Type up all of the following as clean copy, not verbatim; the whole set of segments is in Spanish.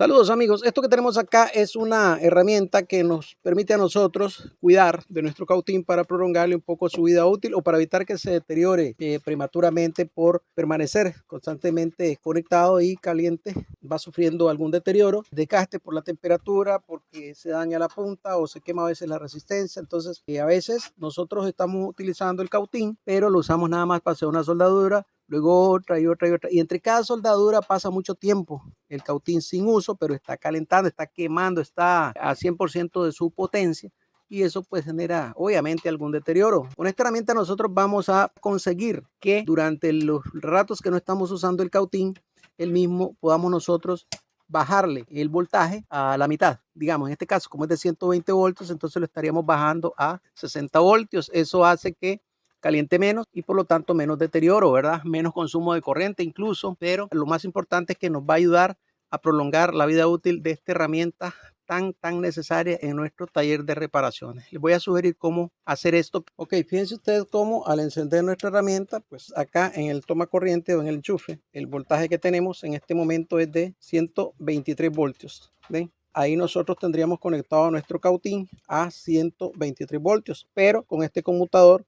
Saludos amigos, esto que tenemos acá es una herramienta que nos permite a nosotros cuidar de nuestro cautín para prolongarle un poco su vida útil o para evitar que se deteriore prematuramente por permanecer constantemente conectado y caliente. Va sufriendo algún deterioro, desgaste por la temperatura, porque se daña la punta o se quema a veces la resistencia. Entonces a veces nosotros estamos utilizando el cautín, pero lo usamos nada más para hacer una soldadura, luego otra y otra y otra. Y entre cada soldadura pasa mucho tiempo el cautín sin uso, pero está calentando, está quemando, está a 100% de su potencia y eso pues genera obviamente algún deterioro. Con esta herramienta nosotros vamos a conseguir que durante los ratos que no estamos usando el cautín, el mismo podamos nosotros bajarle el voltaje a la mitad. Digamos, en este caso, como es de 120 voltios, entonces lo estaríamos bajando a 60 voltios. Eso hace que caliente menos y por lo tanto menos deterioro, ¿verdad? Menos consumo de corriente incluso, pero lo más importante es que nos va a ayudar a prolongar la vida útil de esta herramienta tan necesaria en nuestro taller de reparaciones. Les voy a sugerir cómo hacer esto. Ok, fíjense ustedes cómo al encender nuestra herramienta, pues acá en el toma corriente o en el enchufe, el voltaje que tenemos en este momento es de 123 voltios. ¿Ven? Ahí nosotros tendríamos conectado nuestro cautín a 123 voltios, pero con este conmutador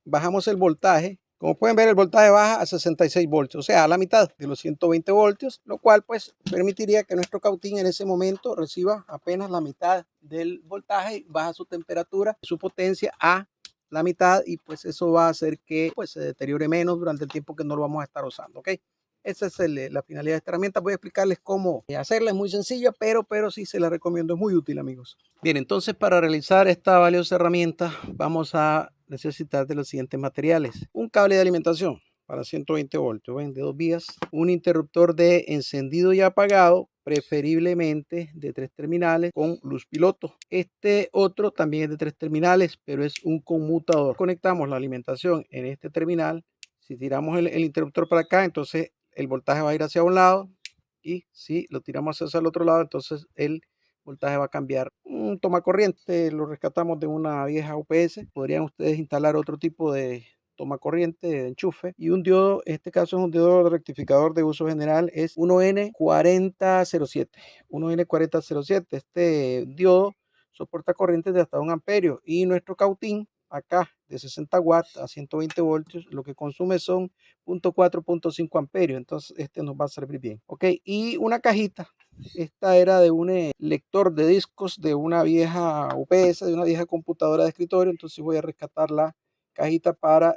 bajamos el voltaje. Como pueden ver, el voltaje baja a 66 voltios, o sea, a la mitad de los 120 voltios, lo cual pues permitiría que nuestro cautín en ese momento reciba apenas la mitad del voltaje, baja su temperatura, su potencia a la mitad y pues eso va a hacer que pues se deteriore menos durante el tiempo que no lo vamos a estar usando, ¿ok? Esa es la finalidad de esta herramienta. Voy a explicarles cómo hacerla. Es muy sencilla, pero sí se la recomiendo. Es muy útil, amigos. Bien, entonces para realizar esta valiosa herramienta vamos a necesitar de los siguientes materiales. Un cable de alimentación para 120 voltios, ¿ven? De 2 vías. Un interruptor de encendido y apagado, preferiblemente de 3 terminales con luz piloto. Este otro también es de 3 terminales, pero es un conmutador. Conectamos la alimentación en este terminal. Si tiramos el interruptor para acá, entonces el voltaje va a ir hacia un lado, y si lo tiramos hacia el otro lado, entonces el voltaje va a cambiar. Un toma corriente lo rescatamos de una vieja UPS. Podrían ustedes instalar otro tipo de toma corriente de enchufe y un diodo. En este caso es un diodo rectificador de uso general, es 1N4007. 1N4007. Este diodo soporta corrientes de hasta 1 amperio y nuestro cautín acá de 60 watts a 120 voltios lo que consume son 0.4, 0.5 amperios. Entonces este nos va a servir bien. Ok, y una cajita. Esta era de un lector de discos de una vieja UPS, de una vieja computadora de escritorio. Entonces voy a rescatar la cajita para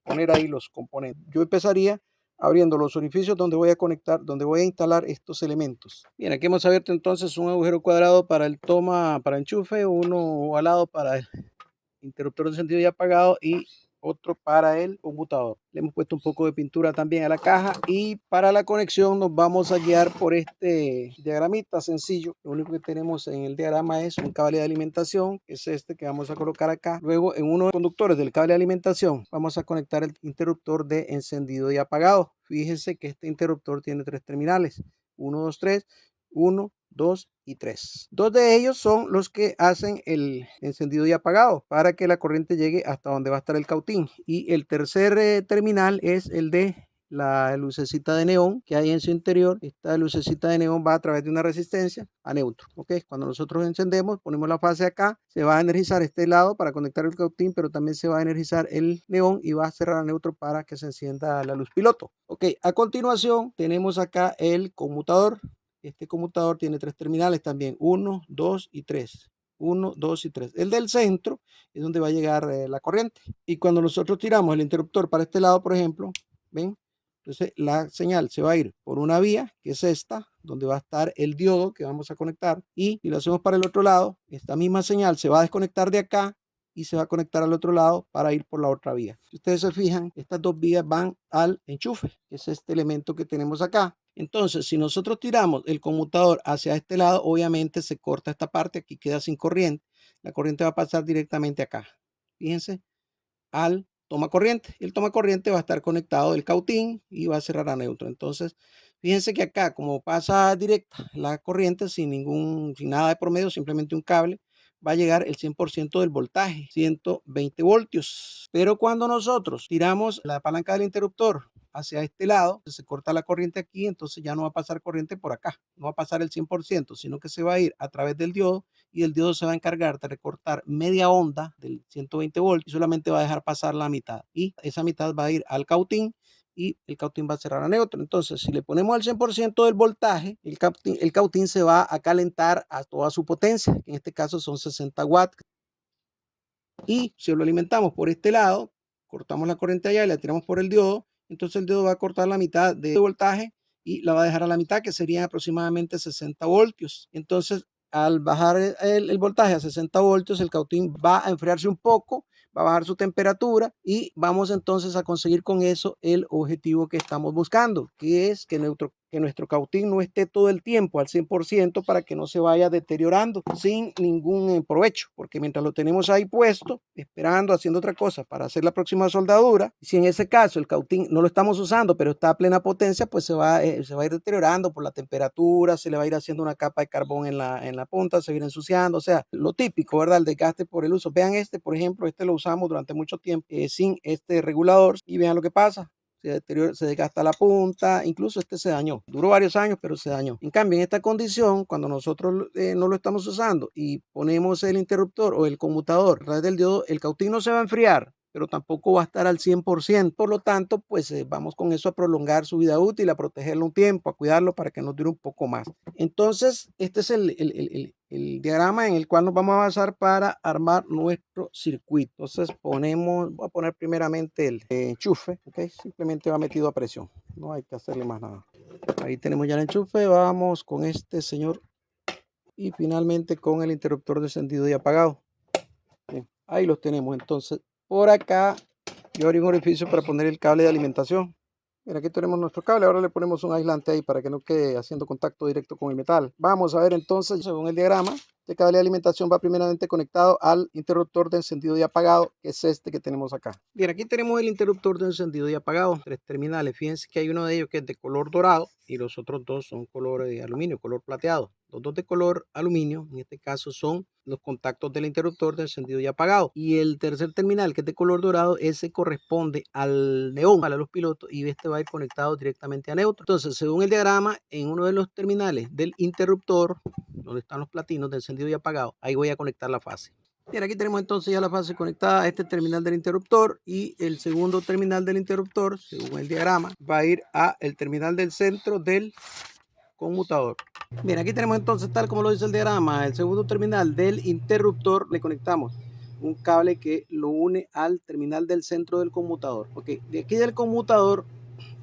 poner ahí los componentes. Yo empezaría abriendo los orificios donde voy a conectar, donde voy a instalar estos elementos. Bien, aquí hemos abierto entonces un agujero cuadrado para el toma, para enchufe, uno ovalado para el interruptor de encendido y apagado y otro para el conmutador. Le hemos puesto un poco de pintura también a la caja y para la conexión nos vamos a guiar por este diagramita sencillo. Lo único que tenemos en el diagrama es un cable de alimentación, que es este que vamos a colocar acá. Luego en uno de los conductores del cable de alimentación vamos a conectar el interruptor de encendido y apagado. Fíjense que este interruptor tiene 3 terminales, 1, 2, 3, 1, 2 y 3. Dos de ellos son los que hacen el encendido y apagado para que la corriente llegue hasta donde va a estar el cautín. Y el tercer terminal es el de la lucecita de neón que hay en su interior. Esta lucecita de neón va a través de una resistencia a neutro. ¿Ok? Cuando nosotros encendemos, ponemos la fase acá, se va a energizar este lado para conectar el cautín, pero también se va a energizar el neón y va a cerrar a neutro para que se encienda la luz piloto. Ok, a continuación tenemos acá el conmutador. Este conmutador tiene 3 terminales también, 1, 2 y 3. 1, 2 y 3. El del centro es donde va a llegar la corriente. Y cuando nosotros tiramos el interruptor para este lado, por ejemplo, ¿ven? Entonces la señal se va a ir por una vía, que es esta, donde va a estar el diodo que vamos a conectar. Y si lo hacemos para el otro lado, esta misma señal se va a desconectar de acá y se va a conectar al otro lado para ir por la otra vía. Si ustedes se fijan, estas dos vías van al enchufe, que es este elemento que tenemos acá. Entonces, si nosotros tiramos el conmutador hacia este lado, obviamente se corta esta parte, aquí queda sin corriente. La corriente va a pasar directamente acá. Fíjense, al toma corriente. El toma corriente va a estar conectado del cautín y va a cerrar a neutro. Entonces, fíjense que acá, como pasa directa la corriente sin nada de promedio, simplemente un cable, va a llegar el 100% del voltaje, 120 voltios. Pero cuando nosotros tiramos la palanca del interruptor hacia este lado, se corta la corriente aquí, entonces ya no va a pasar corriente por acá, no va a pasar el 100%, sino que se va a ir a través del diodo y el diodo se va a encargar de recortar media onda del 120 voltios y solamente va a dejar pasar la mitad. Y esa mitad va a ir al cautín y el cautín va a cerrar a neutro. Entonces, si le ponemos al 100% del voltaje, el cautín se va a calentar a toda su potencia, que en este caso son 60 watts. Y si lo alimentamos por este lado, cortamos la corriente allá y la tiramos por el diodo, entonces el diodo va a cortar la mitad de voltaje y la va a dejar a la mitad, que sería aproximadamente 60 voltios. Entonces, al bajar el voltaje a 60 voltios, el cautín va a enfriarse un poco, va a bajar su temperatura y vamos entonces a conseguir con eso el objetivo que estamos buscando, que es que nuestro cautín no esté todo el tiempo al 100% para que no se vaya deteriorando sin ningún provecho, porque mientras lo tenemos ahí puesto, esperando, haciendo otra cosa para hacer la próxima soldadura, si en ese caso el cautín no lo estamos usando, pero está a plena potencia, pues se va a ir deteriorando por la temperatura, se le va a ir haciendo una capa de carbón en la punta, se va a ir ensuciando, o sea, lo típico, ¿verdad? El desgaste por el uso. Vean este, por ejemplo, este lo usamos durante mucho tiempo sin este regulador y vean lo que pasa. Se desgasta la punta, incluso este se dañó. Duró varios años, pero se dañó. En cambio, en esta condición, cuando nosotros no lo estamos usando y ponemos el interruptor o el conmutador a través del diodo, el cautín no se va a enfriar, pero tampoco va a estar al 100%. Por lo tanto, pues vamos con eso a prolongar su vida útil, a protegerlo un tiempo, a cuidarlo para que nos dure un poco más. Entonces, este es el diagrama en el cual nos vamos a basar para armar nuestro circuito. Entonces voy a poner primeramente el enchufe, ¿ok? Simplemente va metido a presión, no hay que hacerle más nada. Ahí tenemos ya el enchufe, vamos con este señor y finalmente con el interruptor de encendido y apagado. Bien, ahí los tenemos. Entonces por acá yo abrí un orificio para poner el cable de alimentación. Mira, aquí tenemos nuestro cable, ahora le ponemos un aislante ahí para que no quede haciendo contacto directo con el metal. Vamos a ver entonces, según el diagrama, este cable de alimentación va primeramente conectado al interruptor de encendido y apagado, que es este que tenemos acá. Bien, aquí tenemos el interruptor de encendido y apagado, 3 terminales. Fíjense que hay uno de ellos que es de color dorado y los otros dos son color de aluminio, color plateado. Los dos de color aluminio, en este caso, son los contactos del interruptor de encendido y apagado. Y el tercer terminal, que es de color dorado, ese corresponde al neón, para los pilotos, y este va a ir conectado directamente a neutro. Entonces, según el diagrama, en uno de los terminales del interruptor, donde están los platinos de encendido y apagado, ahí voy a conectar la fase. Bien, aquí tenemos entonces ya la fase conectada a este terminal del interruptor y el segundo terminal del interruptor, según el diagrama, va a ir a el terminal del centro del conmutador. Bien, aquí tenemos entonces, tal como lo dice el diagrama, el segundo terminal del interruptor le conectamos un cable que lo une al terminal del centro del conmutador. Ok, de aquí del conmutador,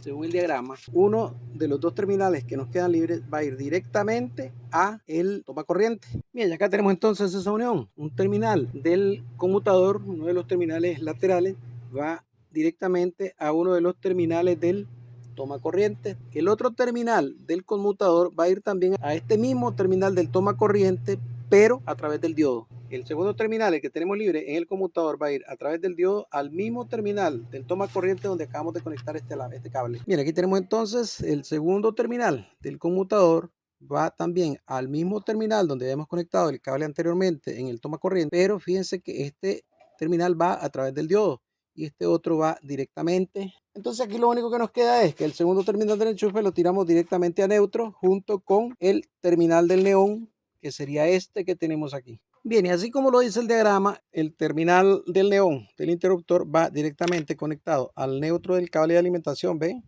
según el diagrama, uno de los dos terminales que nos quedan libres va a ir directamente a el tomacorriente. Bien, y acá tenemos entonces esa unión. Un terminal del conmutador, uno de los terminales laterales, va directamente a uno de los terminales del toma corriente. El otro terminal del conmutador va a ir también a este mismo terminal del toma corriente, pero a través del diodo. El segundo terminal, el que tenemos libre en el conmutador, va a ir a través del diodo al mismo terminal del toma corriente donde acabamos de conectar este cable. Bien, aquí tenemos entonces el segundo terminal del conmutador, va también al mismo terminal donde habíamos conectado el cable anteriormente en el toma corriente, pero fíjense que este terminal va a través del diodo y este otro va directamente. Entonces aquí lo único que nos queda es que el segundo terminal del enchufe lo tiramos directamente a neutro junto con el terminal del neón, que sería este que tenemos aquí. Bien, y así como lo dice el diagrama, el terminal del neón del interruptor va directamente conectado al neutro del cable de alimentación, ¿ven?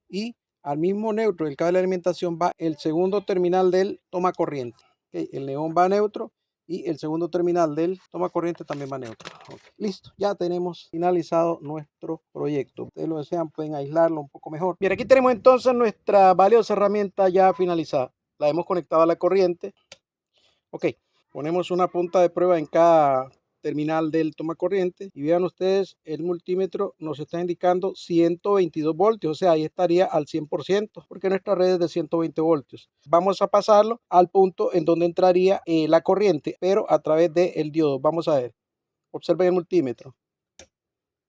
Y al mismo neutro del cable de alimentación va el segundo terminal del toma corriente. ¿Okay? El neón va a neutro y el segundo terminal del toma corriente también va neutro. Okay. Listo, ya tenemos finalizado nuestro proyecto. Ustedes lo desean, pueden aislarlo un poco mejor. Bien, aquí tenemos entonces nuestra valiosa herramienta ya finalizada. La hemos conectado a la corriente. Ok, ponemos una punta de prueba en cada terminal del toma corriente y vean ustedes, el multímetro nos está indicando 122 voltios, o sea, ahí estaría al 100% porque nuestra red es de 120 voltios. Vamos a pasarlo al punto en donde entraría la corriente, pero a través del diodo. Vamos a ver, observen el multímetro.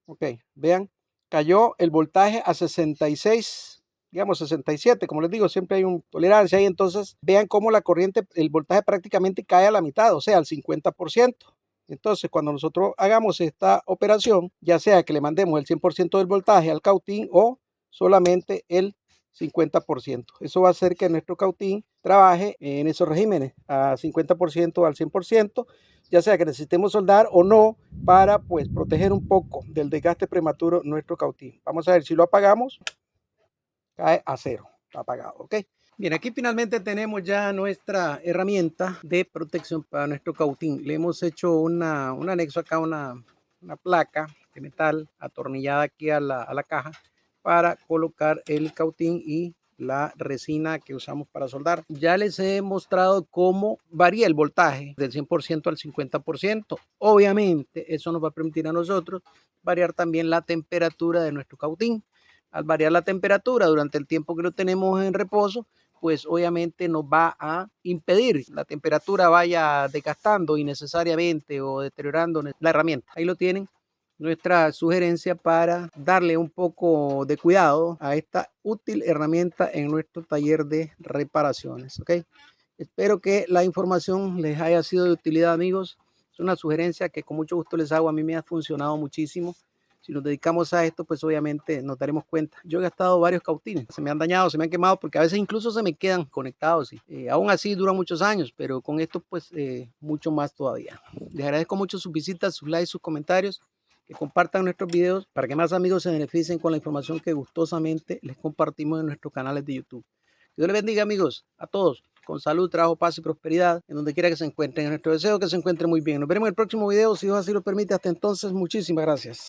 Ok, vean, cayó el voltaje a 66, digamos 67, como les digo, siempre hay una tolerancia ahí, entonces vean cómo la corriente, el voltaje prácticamente cae a la mitad, o sea, al 50%. Entonces, cuando nosotros hagamos esta operación, ya sea que le mandemos el 100% del voltaje al cautín o solamente el 50%. Eso va a hacer que nuestro cautín trabaje en esos regímenes a 50% al 100%, ya sea que necesitemos soldar o no, para pues proteger un poco del desgaste prematuro nuestro cautín. Vamos a ver, si lo apagamos, cae a cero, está apagado, ¿ok? Bien, aquí finalmente tenemos ya nuestra herramienta de protección para nuestro cautín. Le hemos hecho un anexo acá, una placa de metal atornillada aquí a la caja para colocar el cautín y la resina que usamos para soldar. Ya les he mostrado cómo varía el voltaje del 100% al 50%. Obviamente eso nos va a permitir a nosotros variar también la temperatura de nuestro cautín. Al variar la temperatura durante el tiempo que lo tenemos en reposo, pues obviamente nos va a impedir la temperatura vaya desgastando innecesariamente o deteriorando la herramienta. Ahí lo tienen, nuestra sugerencia para darle un poco de cuidado a esta útil herramienta en nuestro taller de reparaciones. ¿Ok? Espero que la información les haya sido de utilidad, amigos. Es una sugerencia que con mucho gusto les hago. A mí me ha funcionado muchísimo. Si nos dedicamos a esto, pues obviamente nos daremos cuenta. Yo he gastado varios cautines, se me han dañado, se me han quemado, porque a veces incluso se me quedan conectados. Y, aún así duran muchos años, pero con esto pues mucho más todavía. Les agradezco mucho sus visitas, sus likes, sus comentarios, que compartan nuestros videos para que más amigos se beneficien con la información que gustosamente les compartimos en nuestros canales de YouTube. Que Dios les bendiga, amigos, a todos, con salud, trabajo, paz y prosperidad, en donde quiera que se encuentren. En nuestro deseo que se encuentren muy bien. Nos veremos en el próximo video, si Dios así lo permite. Hasta entonces, muchísimas gracias.